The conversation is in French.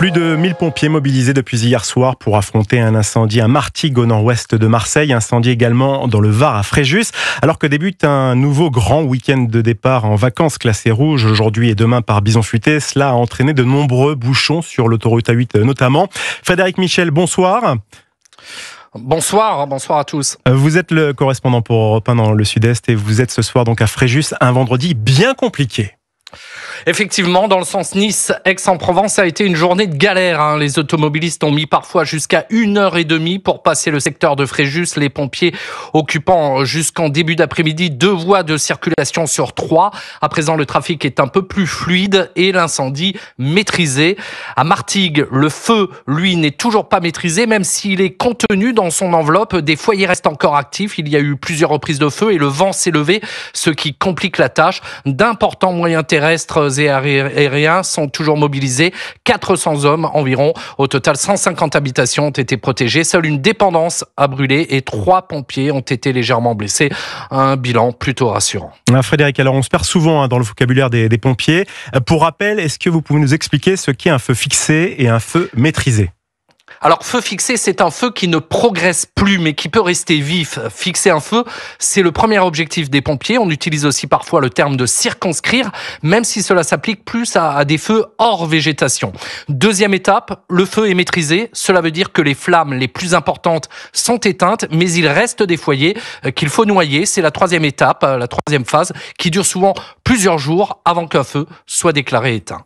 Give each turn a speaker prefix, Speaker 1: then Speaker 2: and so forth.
Speaker 1: Plus de 1000 pompiers mobilisés depuis hier soir pour affronter un incendie à Martigues au nord-ouest de Marseille. Incendie également dans le Var à Fréjus. Alors que débute un nouveau grand week-end de départ en vacances classé rouge aujourd'hui et demain par bison futé. Cela a entraîné de nombreux bouchons sur l'autoroute A8 notamment. Frédéric Michel, bonsoir.
Speaker 2: Bonsoir à tous.
Speaker 1: Vous êtes le correspondant pour Europe 1 dans le sud-est et vous êtes ce soir donc à Fréjus, un vendredi bien compliqué.
Speaker 2: Effectivement, dans le sens Nice-Aix-en-Provence, ça a été une journée de galère. Les automobilistes ont mis parfois jusqu'à 1h30 pour passer le secteur de Fréjus. Les pompiers occupant jusqu'en début d'après-midi 2 voies de circulation sur 3. À présent, le trafic est un peu plus fluide et l'incendie maîtrisé. À Martigues, le feu, lui, n'est toujours pas maîtrisé, même s'il est contenu dans son enveloppe. Des foyers restent encore actifs. Il y a eu plusieurs reprises de feu et le vent s'est levé, ce qui complique la tâche. D'importants moyens terrestres et aériens sont toujours mobilisés. 400 hommes environ. Au total, 150 habitations ont été protégées. Seule une dépendance a brûlé et 3 pompiers ont été légèrement blessés. Un bilan plutôt rassurant.
Speaker 1: Frédéric, alors on se perd souvent dans le vocabulaire des pompiers. Pour rappel, est-ce que vous pouvez nous expliquer ce qu'est un feu fixé et un feu maîtrisé ?
Speaker 2: Alors, feu fixé, c'est un feu qui ne progresse plus, mais qui peut rester vif. Fixer un feu, c'est le premier objectif des pompiers. On utilise aussi parfois le terme de circonscrire, même si cela s'applique plus à des feux hors végétation. Deuxième étape, le feu est maîtrisé. Cela veut dire que les flammes les plus importantes sont éteintes, mais il reste des foyers qu'il faut noyer. C'est la troisième étape, la troisième phase, qui dure souvent plusieurs jours avant qu'un feu soit déclaré éteint.